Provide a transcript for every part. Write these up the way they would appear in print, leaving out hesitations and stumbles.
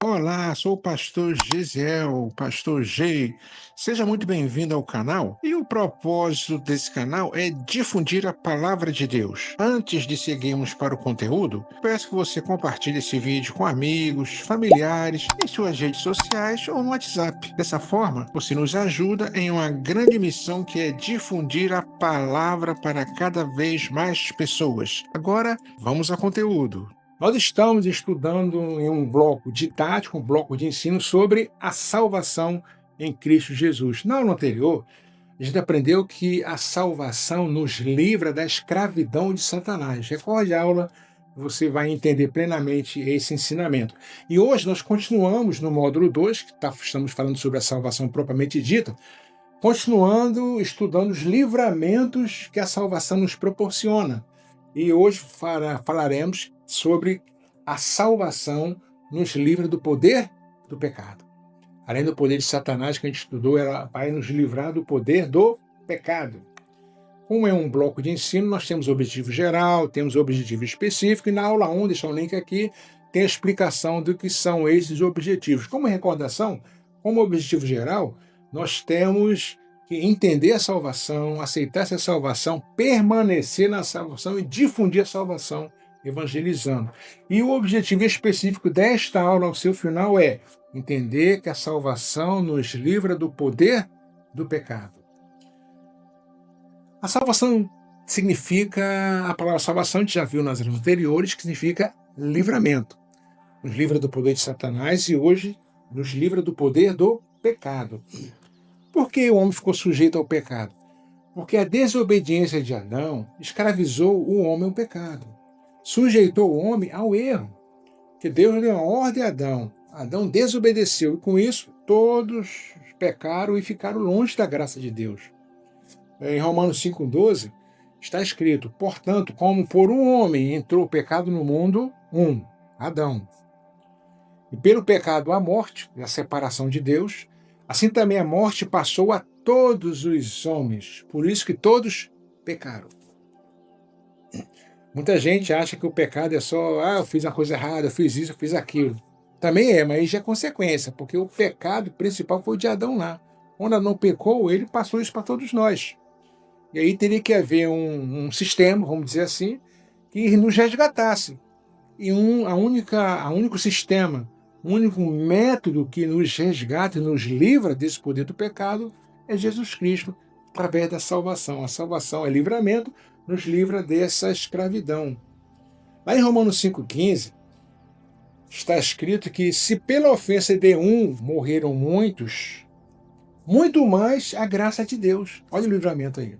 Olá, sou o pastor Gesiel, pastor G. Seja muito bem-vindo ao canal. E o propósito desse canal é difundir a palavra de Deus. Antes de seguirmos para o conteúdo, peço que você compartilhe esse vídeo com amigos, familiares, em suas redes sociais ou no WhatsApp. Dessa forma, você nos ajuda em uma grande missão que é difundir a palavra para cada vez mais pessoas. Agora, vamos ao conteúdo. Nós estamos estudando em um bloco didático, um bloco de ensino sobre a salvação em Cristo Jesus. Na aula anterior, a gente aprendeu que a salvação nos livra da escravidão de Satanás. Recorde a aula, você vai entender plenamente esse ensinamento. E hoje nós continuamos no módulo 2, que estamos falando sobre a salvação propriamente dita, continuando estudando os livramentos que a salvação nos proporciona. E hoje falaremos sobre a salvação nos livra do poder do pecado. Além do poder de Satanás que a gente estudou, ela vai nos livrar do poder do pecado. Como é um bloco de ensino, nós temos o objetivo geral, temos o objetivo específico, e na aula 1, deixa o link aqui, tem a explicação do que são esses objetivos. Como recordação, como objetivo geral, nós temos que entender a salvação, aceitar essa salvação, permanecer na salvação e difundir a salvação, evangelizando. E o objetivo específico desta aula, ao seu final, é entender que a salvação nos livra do poder do pecado. A salvação significa, a palavra salvação a gente já viu nas aulas anteriores, que significa livramento. Nos livra do poder de Satanás e hoje nos livra do poder do pecado. Por que o homem ficou sujeito ao pecado? Porque a desobediência de Adão escravizou o homem ao pecado. Sujeitou o homem ao erro. Que Deus deu uma ordem a Adão. Adão desobedeceu e com isso todos pecaram e ficaram longe da graça de Deus. Em Romanos 5,12 está escrito: portanto, como por um homem entrou o pecado no mundo, Adão. E pelo pecado a morte, a separação de Deus, assim também a morte passou a todos os homens, por isso que todos pecaram. Muita gente acha que o pecado é só, eu fiz uma coisa errada, eu fiz isso, eu fiz aquilo. Também é, mas já é consequência, porque o pecado principal foi de Adão lá. Quando Adão pecou, ele passou isso para todos nós. E aí teria que haver um sistema, vamos dizer assim, que nos resgatasse. E o único sistema, o único método que nos resgata e nos livra desse poder do pecado é Jesus Cristo, através da salvação. A salvação é livramento, nos livra dessa escravidão. Lá em Romanos 5,15, está escrito que se pela ofensa de um morreram muitos, muito mais a graça de Deus. Olha o livramento aí.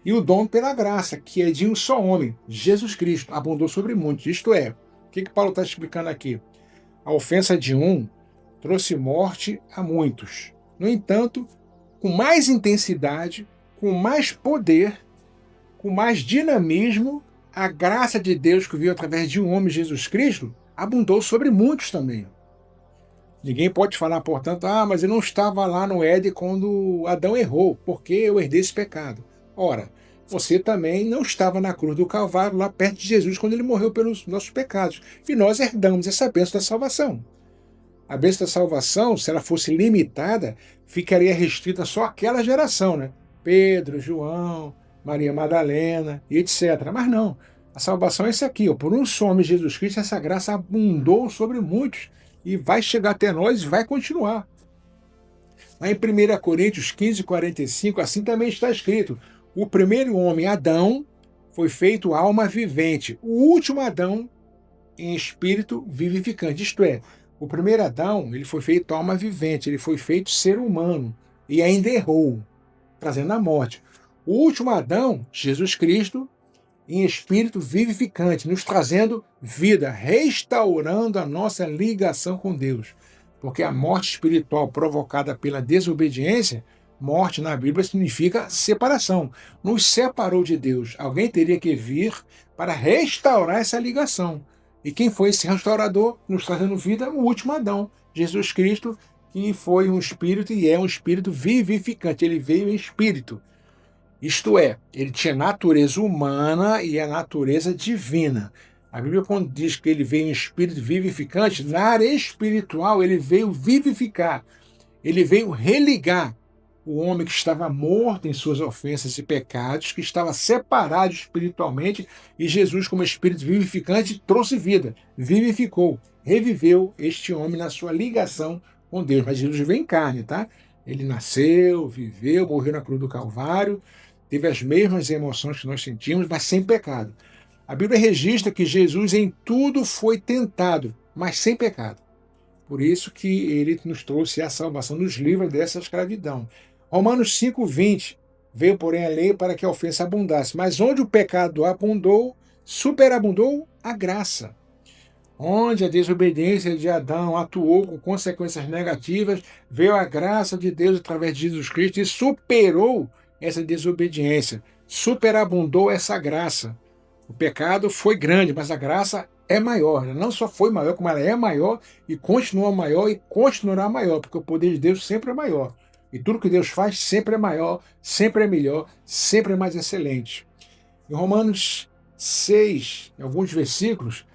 E o dom pela graça, que é de um só homem, Jesus Cristo, abundou sobre muitos. Isto é, o que Paulo está explicando aqui? A ofensa de um trouxe morte a muitos. No entanto, com mais intensidade, com mais poder, com mais dinamismo, a graça de Deus que veio através de um homem, Jesus Cristo, abundou sobre muitos também. Ninguém pode falar, portanto, mas eu não estava lá no Éden quando Adão errou, porque eu herdei esse pecado. Ora, você também não estava na cruz do Calvário, lá perto de Jesus, quando ele morreu pelos nossos pecados. E nós herdamos essa bênção da salvação. A bênção da salvação, se ela fosse limitada, ficaria restrita só àquela geração, né? Pedro, João, Maria Madalena, e etc. Mas não, a salvação é essa aqui. Por um só homem, Jesus Cristo, essa graça abundou sobre muitos e vai chegar até nós e vai continuar. Lá em 1 Coríntios 15:45, assim também está escrito: o primeiro homem, Adão, foi feito alma vivente. O último Adão, em espírito vivificante. Isto é, o primeiro Adão, ele foi feito alma vivente, ele foi feito ser humano e ainda errou, trazendo a morte. O último Adão, Jesus Cristo, em espírito vivificante, nos trazendo vida, restaurando a nossa ligação com Deus. Porque a morte espiritual provocada pela desobediência, morte na Bíblia significa separação. Nos separou de Deus. Alguém teria que vir para restaurar essa ligação. E quem foi esse restaurador, nos trazendo vida? O último Adão, Jesus Cristo, que foi um espírito e é um espírito vivificante. Ele veio em espírito. Isto é, ele tinha natureza humana e a natureza divina. A Bíblia, quando diz que ele veio em espírito vivificante, na área espiritual ele veio vivificar, ele veio religar o homem que estava morto em suas ofensas e pecados, que estava separado espiritualmente, e Jesus, como espírito vivificante, trouxe vida, vivificou, reviveu este homem na sua ligação com Deus. Mas Jesus veio em carne, tá? Ele nasceu, viveu, morreu na cruz do Calvário, teve as mesmas emoções que nós sentimos, mas sem pecado. A Bíblia registra que Jesus em tudo foi tentado, mas sem pecado. Por isso que ele nos trouxe a salvação, nos livra dessa escravidão. Romanos 5,20, veio, porém, a lei para que a ofensa abundasse. Mas onde o pecado abundou, superabundou a graça. Onde a desobediência de Adão atuou com consequências negativas, veio a graça de Deus através de Jesus Cristo e superou essa desobediência, superabundou essa graça. O pecado foi grande, mas a graça é maior. Ela não só foi maior, como ela é maior e continua maior e continuará maior, porque o poder de Deus sempre é maior. E tudo que Deus faz sempre é maior, sempre é melhor, sempre é mais excelente. Em Romanos 6, em alguns versículos,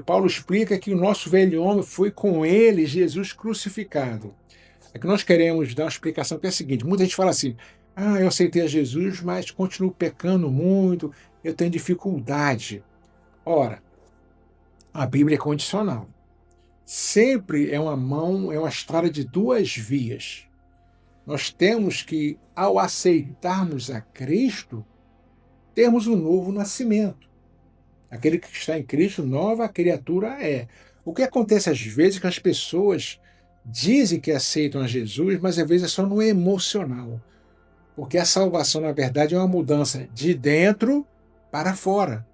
Paulo explica que o nosso velho homem foi com ele, Jesus, crucificado. É que nós queremos dar uma explicação que é a seguinte: muita gente fala assim, eu aceitei a Jesus, mas continuo pecando muito, eu tenho dificuldade. Ora, a Bíblia é condicional. Sempre é uma estrada de duas vias. Nós temos que, ao aceitarmos a Cristo, termos um novo nascimento. Aquele que está em Cristo, nova criatura é. O que acontece às vezes é que as pessoas dizem que aceitam a Jesus, mas às vezes é só no emocional. Porque a salvação, na verdade, é uma mudança de dentro para fora.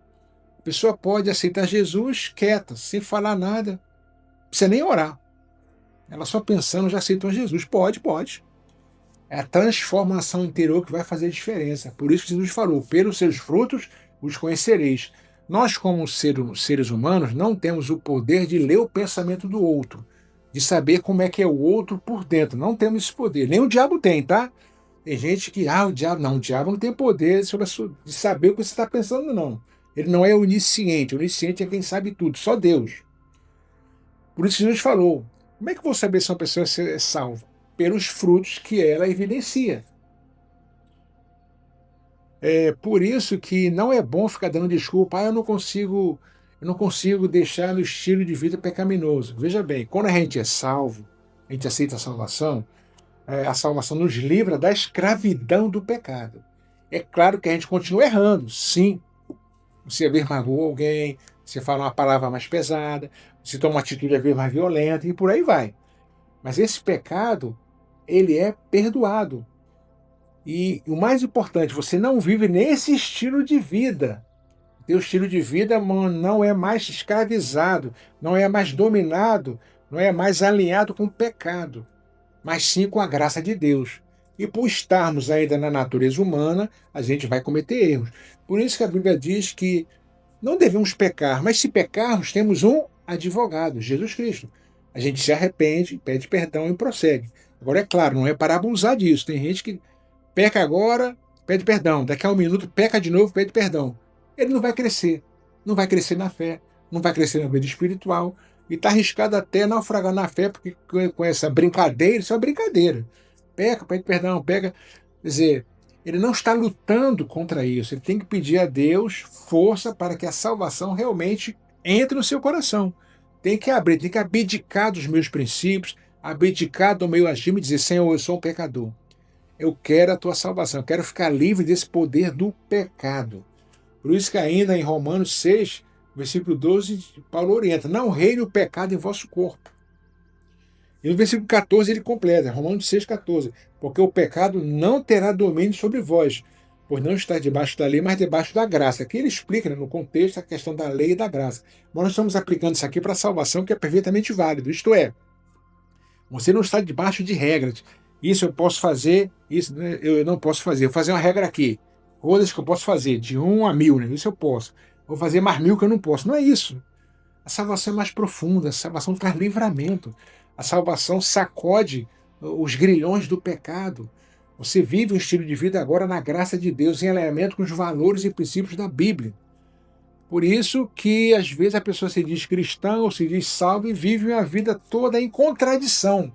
A pessoa pode aceitar Jesus quieta, sem falar nada, não precisa nem orar. Ela só pensando já aceitou Jesus. Pode. É a transformação interior que vai fazer a diferença. Por isso que Jesus falou, pelos seus frutos os conhecereis. Nós, como seres humanos, não temos o poder de ler o pensamento do outro, de saber como é que é o outro por dentro. Não temos esse poder. Nem o diabo tem, tá? Tem gente que, o diabo não tem poder de saber o que você está pensando, não. Ele não é onisciente. Onisciente é quem sabe tudo, só Deus. Por isso que Jesus falou, como é que eu vou saber se uma pessoa é salva? Pelos frutos que ela evidencia. É por isso que não é bom ficar dando desculpa, eu não consigo deixar no estilo de vida pecaminoso. Veja bem, quando a gente é salvo, a gente aceita a salvação nos livra da escravidão do pecado. É claro que a gente continua errando, sim. Você às vezes magoou alguém, você fala uma palavra mais pesada, você toma uma atitude às vezes mais violenta e por aí vai. Mas esse pecado, ele é perdoado. E o mais importante, você não vive nesse estilo de vida. O teu estilo de vida não é mais escravizado, não é mais dominado, não é mais alinhado com o pecado, mas sim com a graça de Deus. E por estarmos ainda na natureza humana, a gente vai cometer erros. Por isso que a Bíblia diz que não devemos pecar, mas se pecarmos, temos um advogado, Jesus Cristo. A gente se arrepende, pede perdão e prossegue. Agora, é claro, não é para abusar disso. Tem gente que peca agora, pede perdão. Daqui a um minuto, peca de novo, pede perdão. Ele não vai crescer. Não vai crescer na fé, não vai crescer na vida espiritual. E está arriscado até naufragar na fé, porque com essa brincadeira, isso é uma brincadeira. Peca, pede perdão, pega. Quer dizer, ele não está lutando contra isso. Ele tem que pedir a Deus força para que a salvação realmente entre no seu coração. Tem que abrir, tem que abdicar dos meus princípios, abdicar do meu agir e dizer, Senhor, eu sou um pecador. Eu quero a tua salvação, eu quero ficar livre desse poder do pecado. Por isso que ainda em Romanos 6, versículo 12, Paulo orienta, não reine o pecado em vosso corpo. E no versículo 14 ele completa, Romanos 6, 14, porque o pecado não terá domínio sobre vós, pois não está debaixo da lei, mas debaixo da graça. Aqui ele explica, no contexto, a questão da lei e da graça. Mas nós estamos aplicando isso aqui para a salvação, que é perfeitamente válido. Isto é, você não está debaixo de regras. Isso eu posso fazer, isso eu não posso fazer. Eu vou fazer uma regra aqui. Coisas que eu posso fazer, de 1 a 1000, né? Isso eu posso. Vou fazer mais 1000 que eu não posso. Não é isso. A salvação é mais profunda, a salvação traz livramento. A salvação sacode os grilhões do pecado. Você vive um estilo de vida agora na graça de Deus, em alinhamento com os valores e princípios da Bíblia. Por isso que, às vezes, a pessoa se diz cristã ou se diz salva e vive a vida toda em contradição.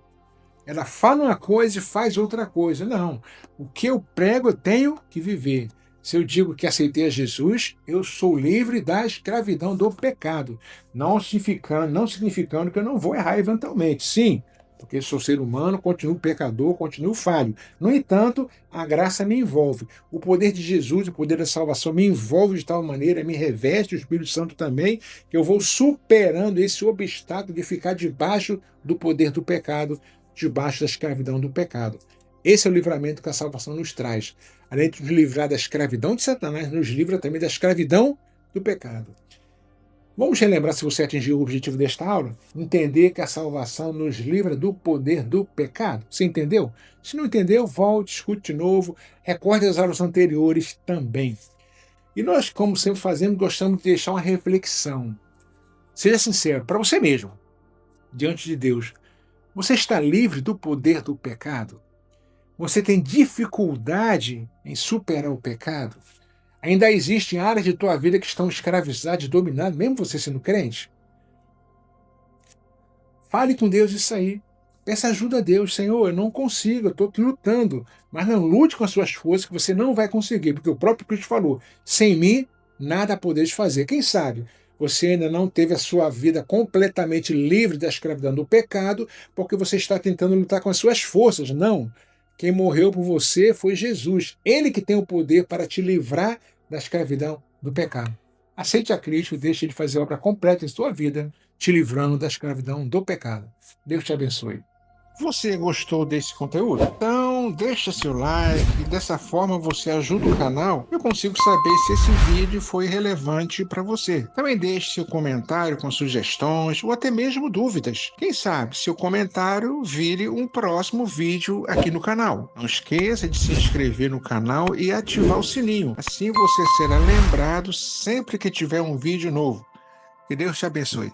Ela fala uma coisa e faz outra coisa. Não. O que eu prego, eu tenho que viver. Se eu digo que aceitei a Jesus, eu sou livre da escravidão do pecado. Não significando que eu não vou errar eventualmente. Sim, porque sou ser humano, continuo pecador, continuo falho. No entanto, a graça me envolve. O poder de Jesus, o poder da salvação me envolve de tal maneira, me reveste, o Espírito Santo também, que eu vou superando esse obstáculo de ficar debaixo do poder do pecado, debaixo da escravidão do pecado. Esse é o livramento que a salvação nos traz. Além de nos livrar da escravidão de Satanás, nos livra também da escravidão do pecado. Vamos relembrar, se você atingiu o objetivo desta aula, entender que a salvação nos livra do poder do pecado. Você entendeu? Se não entendeu, volte, escute de novo, recorde as aulas anteriores também. E nós, como sempre fazemos, gostamos de deixar uma reflexão. Seja sincero, para você mesmo, diante de Deus. Você está livre do poder do pecado? Você tem dificuldade em superar o pecado? Ainda existem áreas de tua vida que estão escravizadas e dominadas, mesmo você sendo crente? Fale com Deus isso aí. Peça ajuda a Deus. Senhor, eu não consigo, eu estou lutando. Mas não lute com as suas forças, que você não vai conseguir, porque o próprio Cristo falou, sem mim, nada podeis fazer. Quem sabe você ainda não teve a sua vida completamente livre da escravidão do pecado, porque você está tentando lutar com as suas forças. Não. Quem morreu por você foi Jesus. Ele que tem o poder para te livrar da escravidão do pecado. Aceite a Cristo e deixe Ele fazer a obra completa em sua vida, te livrando da escravidão do pecado. Deus te abençoe. Você gostou desse conteúdo? Então deixa seu like, e dessa forma você ajuda o canal. Eu consigo saber se esse vídeo foi relevante para você. Também deixe seu comentário com sugestões ou até mesmo dúvidas. Quem sabe seu comentário vire um próximo vídeo aqui no canal. Não esqueça de se inscrever no canal e ativar o sininho. Assim você será lembrado sempre que tiver um vídeo novo. Que Deus te abençoe.